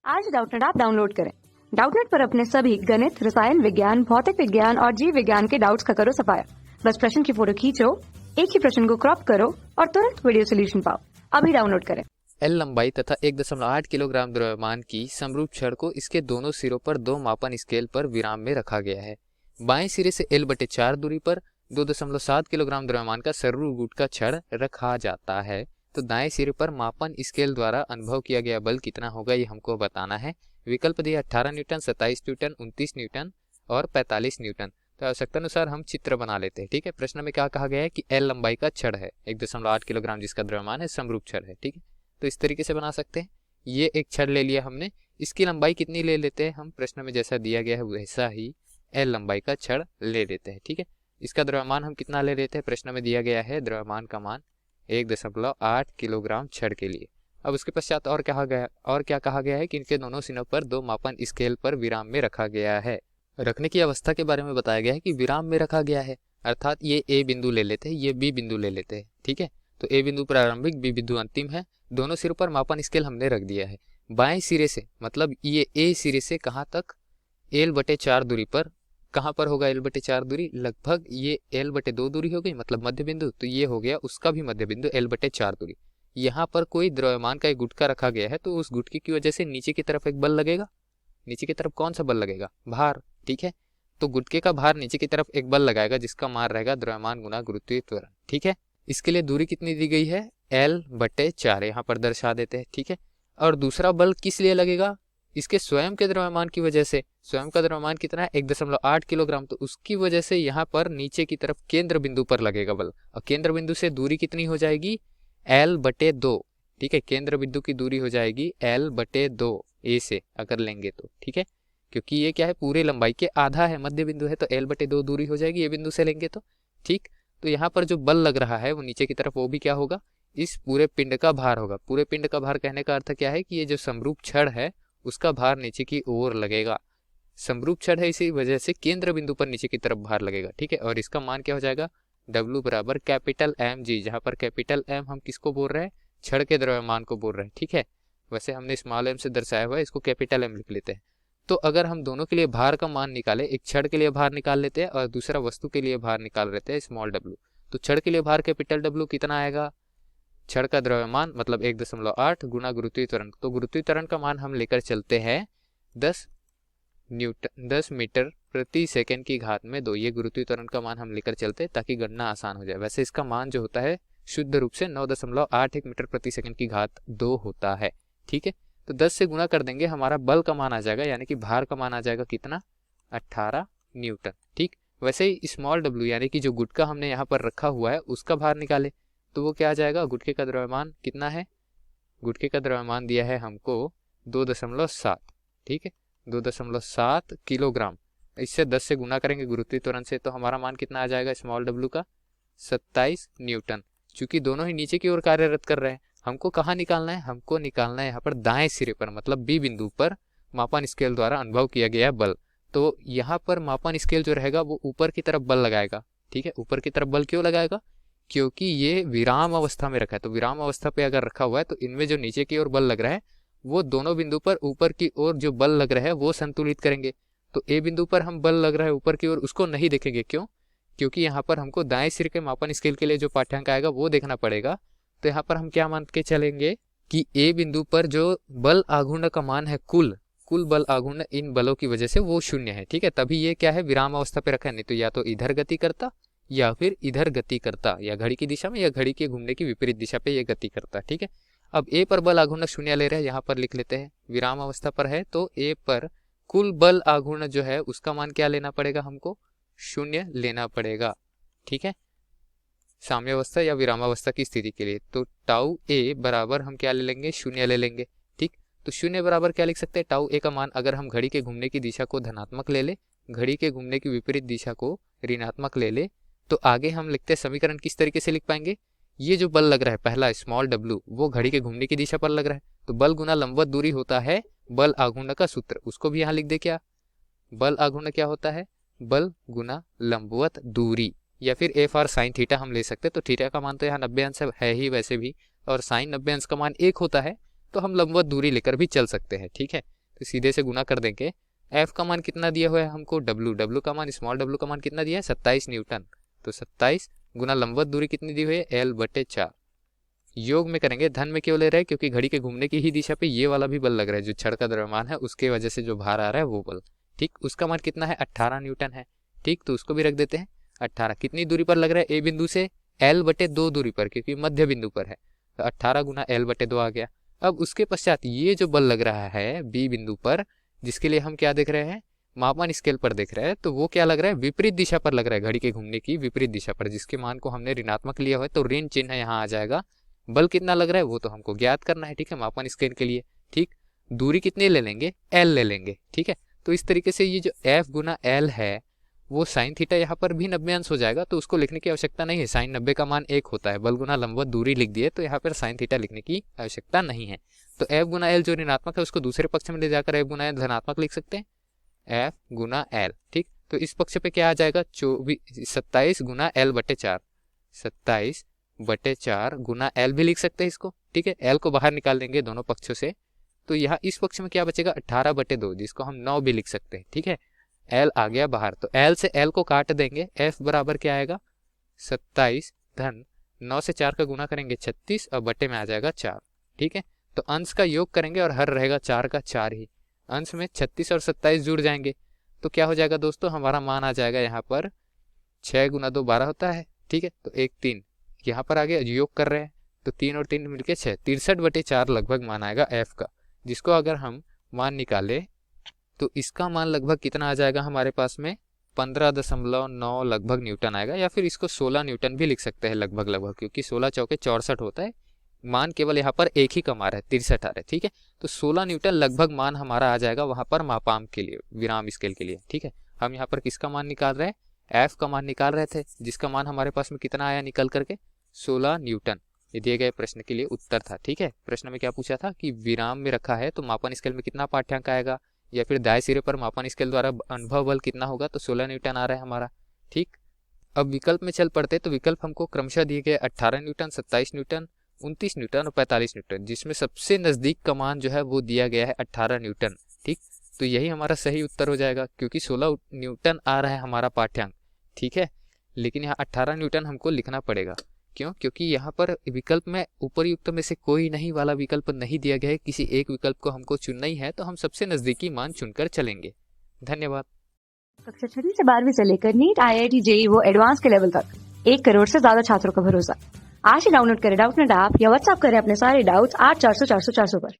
आज Doubtnut app download करें। Doubtnut पर अपने सभी गणित, रसायन विज्ञान, भौतिक विज्ञान और जीव विज्ञान के डाउट्स का करो सफाया। बस प्रश्न की फोटो खींचो, एक ही प्रश्न को क्रॉप करो और तुरंत वीडियो सोल्यूशन पाओ। अभी डाउनलोड करें। एल लंबाई तथा 1.8 किलोग्राम द्रव्यमान की समरूप छड़ को इसके दोनों सिरों पर दो मापन स्केल पर विराम में रखा गया है। बाएं सिरे से L/4 दूरी पर 2.7 किलोग्राम द्रव्यमान का सरल गुट का छड़ रखा जाता है, तो दाएं सिरे पर मापन स्केल द्वारा अनुभव किया गया बल कितना होगा ये हमको बताना है। विकल्प दिया 18 न्यूटन, 27 न्यूटन, 29 न्यूटन और 45 न्यूटन। तो आवश्यकता अनुसार हम चित्र बना लेते हैं। ठीक है, प्रश्न में क्या कहा गया है कि एल लंबाई का छड़ है, 1.8 किलोग्राम जिसका द्रव्यमान है, समरूप छड़ है। ठीक है, तो इस तरीके से बना सकते हैं। ये एक छड़ ले लिया हमने, इसकी लंबाई कितनी ले लेते हैं हम, प्रश्न में जैसा दिया गया है वैसा ही एल लंबाई का छड़ ले लेते हैं। ठीक है, इसका द्रव्यमान हम कितना ले लेते हैं, प्रश्न में दिया गया है द्रव्यमान का मान 1.8 किलोग्राम छड़ के लिए। अब उसके पश्चात और क्या कहा गया है कि इनके दोनों सिरों पर दो मापन स्केल पर विराम में रखा गया है। रखने की अवस्था के बारे में बताया गया है कि विराम में रखा गया है, अर्थात ये ए बिंदु ले लेते हैं, ये बी बिंदु ले लेते हैं। ठीक है, तो ए बिंदु प्रारंभिक, बी बिंदु अंतिम है। दोनों सिरों पर मापन स्केल हमने रख दिया है। बाएं सिरे से मतलब ये ए सिरे से कहाँ तक, L/4 दूरी पर। कहाँ पर होगा L/4 दूरी, लगभग ये L/2 दूरी हो गई, मतलब मध्य बिंदु, तो ये हो गया उसका भी मध्य बिंदु L/4 दूरी। यहाँ पर कोई द्रव्यमान का एक गुटका रखा गया है, तो उस गुटके की वजह से नीचे की तरफ एक बल लगेगा। नीचे की तरफ कौन सा बल लगेगा, भार। ठीक है, तो गुटके का भार नीचे की तरफ एक बल लगाएगा जिसका मान रहेगा द्रव्यमान गुना गुरुत्वीय त्वरण। ठीक है, इसके लिए दूरी कितनी दी गई है, L/4, यहाँ पर दर्शा देते हैं। ठीक है, और दूसरा बल किस लिए लगेगा, इसके स्वयं के द्रव्यमान की वजह से। स्वयं का द्रव्यमान कितना है, 1.8 किलोग्राम, तो उसकी वजह से यहाँ पर नीचे की तरफ केंद्र बिंदु पर लगेगा बल। और केंद्र बिंदु से दूरी कितनी हो जाएगी, L/2। ठीक है, केंद्र बिंदु की दूरी हो जाएगी L/2 ए से अगर लेंगे तो। ठीक है, क्योंकि ये क्या है, पूरे लंबाई के आधा है, मध्य बिंदु है, तो L/2 दूरी हो जाएगी ये बिंदु से लेंगे तो। ठीक, तो यहाँ पर जो बल लग रहा है वो नीचे की तरफ, वो भी क्या होगा, इस पूरे पिंड का भार होगा। पूरे पिंड का भार कहने का अर्थ क्या है कि ये जो समरूप छड़ है उसका भार नीचे की ओर लगेगा। समरूप छड़ है, इसी वजह से केंद्र बिंदु पर नीचे की तरफ भार लगेगा। ठीक है, और इसका मान क्या हो जाएगा, W बराबर कैपिटल mg, जहां पर कैपिटल M हम किसको बोल रहे हैं, छड़ के द्रव्यमान को बोल रहे हैं। ठीक है, वैसे हमने स्मॉल m से दर्शाया हुआ है, इसको कैपिटल M लिख लेते हैं। तो अगर हम दोनों के लिए भार का मान निकाले, एक छड़ के लिए भार निकाल लेते हैं और दूसरा वस्तु के लिए भार निकाल लेते हैं स्मॉल w, तो छड़ के लिए भार कैपिटल W कितना आएगा, छड़ का द्रव्यमान मतलब 1.8 गुना गुरुत्वीय त्वरण। तो गुरुत्वीय त्वरण का मान हम लेकर चलते हैं 10 मीटर प्रति सेकंड की घात में 2। ये गुरुत्वीय त्वरण का मान हम लेकर चलते हैं ताकि गणना आसान हो जाए। वैसे इसका मान जो होता है शुद्ध रूप से 9.81 मीटर प्रति सेकंड की घात 2 होता है। ठीक है, तो 10 से गुना कर देंगे, हमारा बल का मान आ जाएगा, यानी कि भार का मान आ जाएगा कितना, 18 न्यूटन। ठीक, वैसे ही स्मॉल w यानी कि जो गुटका हमने यहाँ पर रखा हुआ है उसका भार निकाले तो वो क्या आ जाएगा, गुटके का द्रव्यमान कितना है, गुटके का द्रव्यमान दिया है हमको 2.7। ठीक है, 2.7 किलोग्राम। इससे 10 से गुना करेंगे गुरुत्वीय त्वरण से, तो हमारा मान कितना आ जाएगा स्मॉल w का, 27 न्यूटन। चूंकि दोनों ही नीचे की ओर कार्यरत कर रहे हैं, हमको कहाँ निकालना है, हमको निकालना है यहाँ पर दाएं सिरे पर, मतलब बी बिंदु पर मापन स्केल द्वारा अनुभव किया गया बल। तो यहाँ पर मापन स्केल जो रहेगा वो ऊपर की तरफ बल लगाएगा। ठीक है, ऊपर की तरफ बल क्यों लगाएगा, क्योंकि ये विराम अवस्था में रखा है, तो विराम अवस्था पे अगर रखा हुआ है तो इनमें जो नीचे की ओर बल लग रहा है वो दोनों बिंदु पर ऊपर की ओर जो बल लग रहा है वो संतुलित करेंगे। तो ए बिंदु पर हम बल लग रहा है ऊपर की ओर, उसको नहीं देखेंगे। क्यों, क्योंकि यहाँ पर हमको दाएं सिर के मापन स्केल के लिए जो पाठ्यांक आएगा वो देखना पड़ेगा। तो यहाँ पर हम क्या मान के चलेंगे कि ए बिंदु पर जो बल आघूर्ण का मान है, कुल बल आघूर्ण इन बलों की वजह से वो 0 है। ठीक है, तभी ये क्या है, विराम अवस्था पे रखा है, नहीं तो या तो इधर गति करता या फिर इधर गति करता, या घड़ी की दिशा में या घड़ी के घूमने की विपरीत दिशा पे ये गति करता। ठीक है, अब ए पर बल आघूर्ण 0 ले रहे हैं, यहाँ पर लिख लेते हैं विराम अवस्था पर है, तो ए पर कुल बल आघूर्ण जो है उसका मान क्या लेना पड़ेगा, हमको 0 लेना पड़ेगा। ठीक है, साम्यावस्था या विरामावस्था की स्थिति के लिए, तो टाउ ए बराबर हम क्या ले लेंगे, 0 ले लेंगे। ठीक, तो 0 बराबर क्या लिख सकते हैं, टाउ ए का मान अगर हम घड़ी के घूमने की दिशा को धनात्मक ले ले, घड़ी के घूमने की विपरीत दिशा को ऋणात्मक ले ले, तो आगे हम लिखते हैं समीकरण किस तरीके से लिख पाएंगे, ये जो बल लग रहा है पहला स्मॉल w वो घड़ी के घूमने की दिशा पर लग रहा है, तो बल गुना लंबवत दूरी होता है बल आघूर्ण का सूत्र, उसको भी यहाँ लिख दे। क्या बल आघूर्ण क्या होता है, बल गुना लंबवत दूरी, या फिर एफ आर साइन थीटा हम ले सकते हैं। तो थीटा का मान तो यहाँ 90 अंश है ही वैसे भी, और साइन 90 अंश का मान 1 होता है, तो हम लंबवत दूरी लेकर भी चल सकते हैं। ठीक है, तो सीधे से गुना कर देंगे। एफ का मान कितना दिया हुआ है हमको, डब्ल्यू का मान, स्मॉल डब्ल्यू का मान कितना दिया है, 27 न्यूटन। तो 27 गुना लंबवत दूरी कितनी दी हुई है, L/4। योग में करेंगे, धन में क्यों ले रहे हैं, क्योंकि घड़ी के घूमने की ही दिशा पे ये वाला भी बल लग रहा है, जो छड़ का द्रव्यमान है उसके वजह से जो भार आ रहा है वो बल। ठीक, उसका मान कितना है, 18 न्यूटन है। ठीक, तो उसको भी रख देते हैं 18। कितनी दूरी पर लग रहा है, ए बिंदु से L/2 दूरी पर, क्योंकि मध्य बिंदु पर है, तो 18 गुना L/2 आ गया। अब उसके पश्चात ये जो बल लग रहा है बी बिंदु पर, जिसके लिए हम क्या देख रहे हैं, मापन स्केल पर देख रहे हैं, तो वो क्या लग रहा है, विपरीत दिशा पर लग रहा है, घड़ी के घूमने की विपरीत दिशा पर, जिसके मान को हमने ऋणात्मक लिया हुआ है, तो ऋण चिन्ह यहाँ आ जाएगा। बल कितना लग रहा है वो तो हमको ज्ञात करना है। ठीक है, मापन स्केल के लिए। ठीक, दूरी कितनी ले लेंगे, L ले लेंगे। ठीक है, तो इस तरीके से ये जो F गुना L है वो साइन थीटा यहाँ पर भी 90 अंश हो जाएगा, तो उसको लिखने की आवश्यकता नहीं है। साइन 90 का मान 1 होता है, बल गुना लंबवत दूरी लिख दिए, तो यहाँ पर साइन थीटा लिखने की आवश्यकता नहीं है। तो F गुना L जो ऋणात्मक है उसको दूसरे पक्ष में ले जाकर F गुना L धनात्मक लिख सकते हैं, F गुना L। ठीक, तो इस पक्ष पे क्या आ जाएगा, 27 गुना L/4, 27/4 गुना L भी लिख सकते हैं इसको। ठीक है, L को बाहर निकाल देंगे दोनों पक्षों से, तो यहाँ इस पक्ष में क्या बचेगा, 18/2, जिसको हम 9 भी लिख सकते हैं। ठीक है, L आ गया बाहर, तो L से L को काट देंगे, F बराबर क्या आएगा, 27 धन 9 से 4 का गुना करेंगे 36 और बटे में आ जाएगा 4। ठीक है, तो अंश का योग करेंगे और हर रहेगा 4 का 4 ही, अंश में 36 और 27 जुड़ जाएंगे, तो क्या हो जाएगा दोस्तों, हमारा मान आ जाएगा यहाँ पर 6 गुना 2 12 होता है। ठीक है, तो 1 3 यहाँ पर आ गया, योग कर रहे हैं तो 3 और 3 मिलके 6, 63/4 लगभग मान आएगा F का, जिसको अगर हम मान निकाले तो इसका मान लगभग कितना आ जाएगा हमारे पास में, 15.9 लगभग न्यूटन आएगा, या फिर इसको 16 न्यूटन भी लिख सकते हैं लगभग, क्योंकि 16 चौके 64 होता है, मान केवल यहाँ पर एक ही कमा रहा है, 63 आ रहा है। ठीक है, तो 16 न्यूटन लगभग मान हमारा आ जाएगा वहां पर मापांक के लिए, विराम स्केल के लिए। ठीक है, हम यहाँ पर किसका मान निकाल रहे हैं, F का मान निकाल रहे थे, जिसका मान हमारे पास में कितना आया निकल करके, 16 न्यूटन। ये दिए गए प्रश्न के लिए उत्तर था। ठीक है, प्रश्न में क्या पूछा था कि विराम में रखा है तो मापन स्केल में कितना पाठ्यांक आएगा, या फिर दाएं सिरे पर मापन स्केल द्वारा अनुभव बल कितना होगा, तो 16 न्यूटन आ रहा है हमारा। ठीक, अब विकल्प में चल पड़ते, तो विकल्प हमको क्रमशः दिए गए 18 न्यूटन, 27 न्यूटन, 29 न्यूटन और 45 न्यूटन, जिसमें सबसे नजदीक का मान जो है वो दिया गया है 18 न्यूटन। ठीक, तो यही हमारा सही उत्तर हो जाएगा, क्योंकि 16 न्यूटन आ रहा है हमारा पाठ्यांक। ठीक है, लेकिन यहाँ 18 न्यूटन हमको लिखना पड़ेगा, क्यों, क्योंकि यहाँ पर विकल्प में उपरयुक्त में से कोई नहीं वाला विकल्प नहीं दिया गया है, किसी एक विकल्प को हमको चुनना ही है, तो हम सबसे नजदीकी मान चुनकर चलेंगे। धन्यवाद। कक्षा 6वीं से 12वीं से लेकर नीट, IIT, JEE वो एडवांस के लेवल तक 1 करोड़ से ज्यादा छात्रों का भरोसा। आज ही डाउनलोड करें डाउटनेट ऐप या व्हाट्सएप करें अपने सारे डाउट्स 8400 400 400 पर।